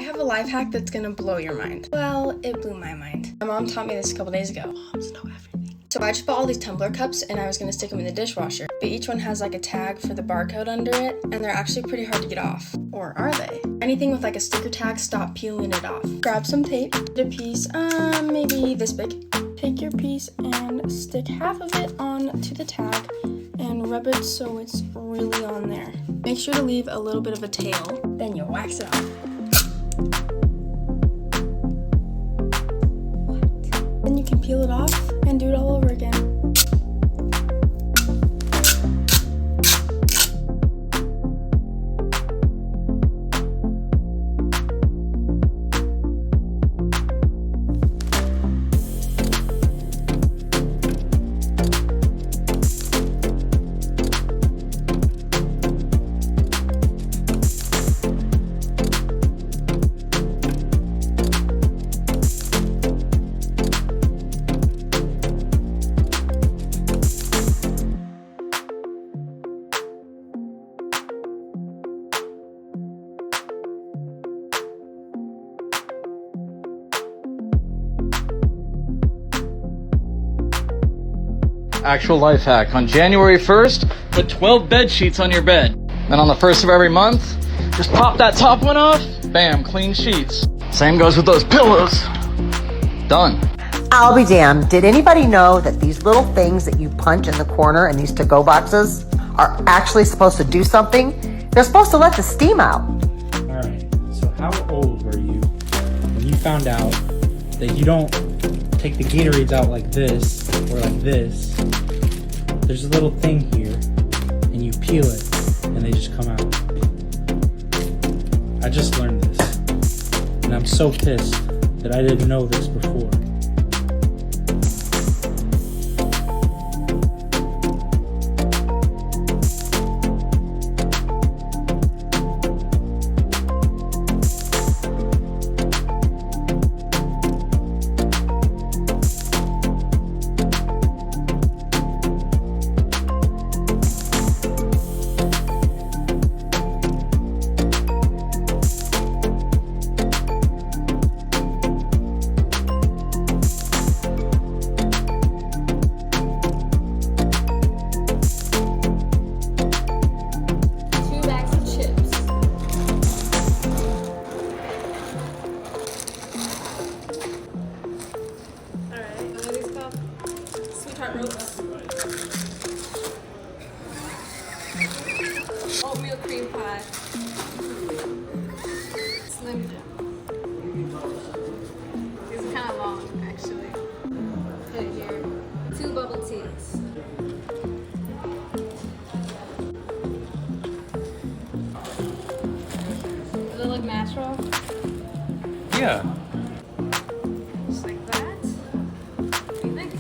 have a life hack that's gonna blow your mind. Well, it blew my mind. My mom taught me this a couple days ago. Moms know everything. So I just bought all these tumbler cups and I was gonna stick them in the dishwasher. But each one has like a tag for the barcode under it, and they're actually pretty hard to get off. Or are they? Anything with like a sticker tag, stop peeling it off. Grab some tape, get a piece, maybe this big. Take your piece and stick half of it onto the tag and rub it so it's really on there. Make sure to leave a little bit of a tail, then you wax it off. Then you can peel it off and do it all over again. Actual life hack. On January 1st, put 12 bed sheets on your bed. Then on the 1st of every month, just pop that top one off, bam, clean sheets. Same goes with those pillows. Done. I'll be damned. Did anybody know that these little things that you punch in the corner in these to-go boxes are actually supposed to do something? They're supposed to let the steam out. All right, so how old were you when you found out that you don't take the Gatorades out like this or like this? There's a little thing here and you peel it and they just come out. I just learned this and I'm so pissed that I didn't know this before. Oatmeal cream pie. Slim Jim. These are kind of long, actually. Put it here. 2 bubble teas. Does it look natural? Yeah. Just like that. What do you think?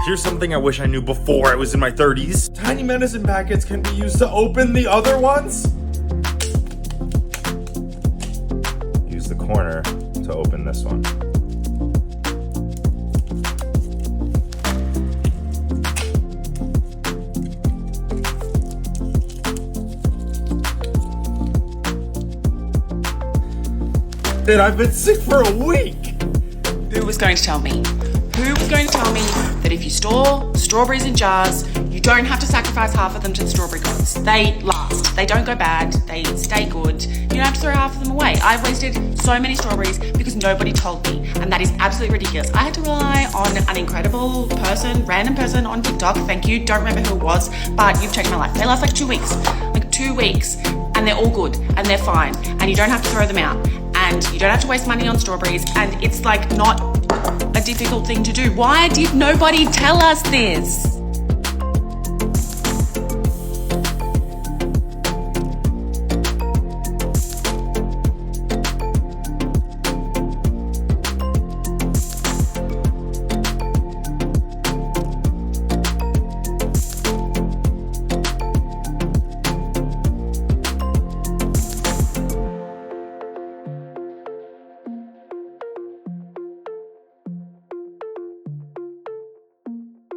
Here's something I wish I knew before I was in my 30s. Tiny medicine packets can be used to open the other ones. Use the corner to open this one. And I've been sick for a week. Who was going to tell me? Who was going to tell me that if you store strawberries in jars, You don't have to sacrifice half of them to the strawberry gods. They last. They don't go bad. They stay good. You don't have to throw half of them away. I've wasted so many strawberries because nobody told me, and that is absolutely ridiculous. I had to rely on an incredible person, random person on TikTok. Thank you. Don't remember who it was, but you've changed my life. They last like 2 weeks. Like 2 weeks. And they're all good. And they're fine. And you don't have to throw them out. And you don't have to waste money on strawberries. And it's like not a difficult thing to do. Why did nobody tell us this?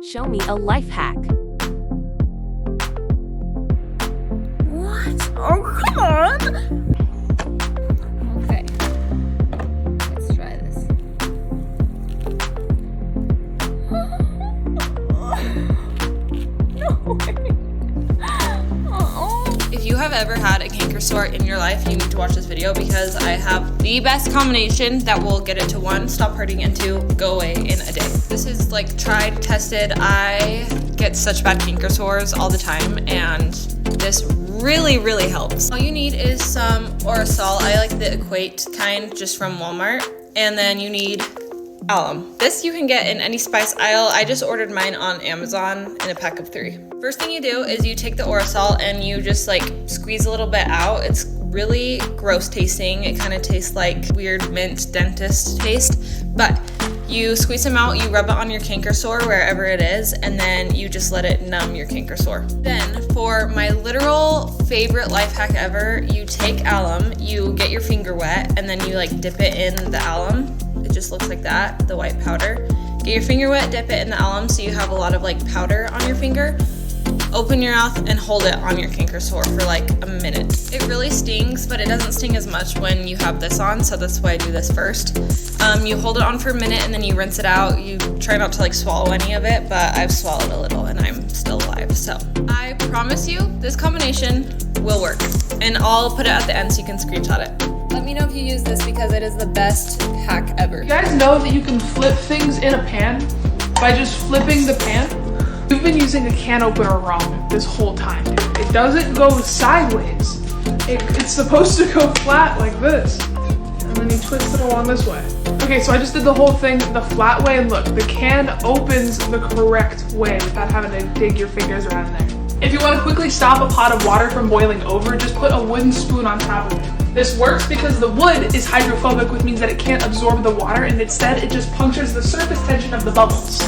Show me a life hack. What? Oh, come on! Okay. Let's try this. No way. If you have ever had a canker sore in your life, you need to watch this video because I have the best combination that will get it to 1, stop hurting, and 2, go away in a day. This is like tried, tested. I get such bad canker sores all the time, and this really, really helps. All you need is some Orasol. I like the Equate kind, just from Walmart. And then you need alum. This you can get in any spice aisle. I just ordered mine on Amazon in a pack of 3. First thing you do is you take the Orasol and you just like squeeze a little bit out. It's really gross tasting. It kind of tastes like weird mint dentist taste, but you squeeze them out, you rub it on your canker sore wherever it is, and then you just let it numb your canker sore. Then for my literal favorite life hack ever, you take alum, you get your finger wet, and then you like dip it in the alum. It just looks like that, the white powder. Get your finger wet, dip it in the alum so you have a lot of like powder on your finger. Open your mouth and hold it on your canker sore for like a minute. It really stings, but it doesn't sting as much when you have this on, so that's why I do this first. You hold it on for a minute and then you rinse it out. You try not to like swallow any of it, but I've swallowed a little and I'm still alive. So I promise you this combination will work, and I'll put it at the end so you can screenshot it. Let me know if you use this because it is the best hack ever. You guys know that you can flip things in a pan by just flipping the pan? You've been using a can opener wrong this whole time. It doesn't go sideways. It's supposed to go flat like this. And then you twist it along this way. Okay, so I just did the whole thing the flat way, and look, the can opens the correct way without having to dig your fingers around there. If you want to quickly stop a pot of water from boiling over, just put a wooden spoon on top of it. This works because the wood is hydrophobic, which means that it can't absorb the water, and instead it just punctures the surface tension of the bubbles.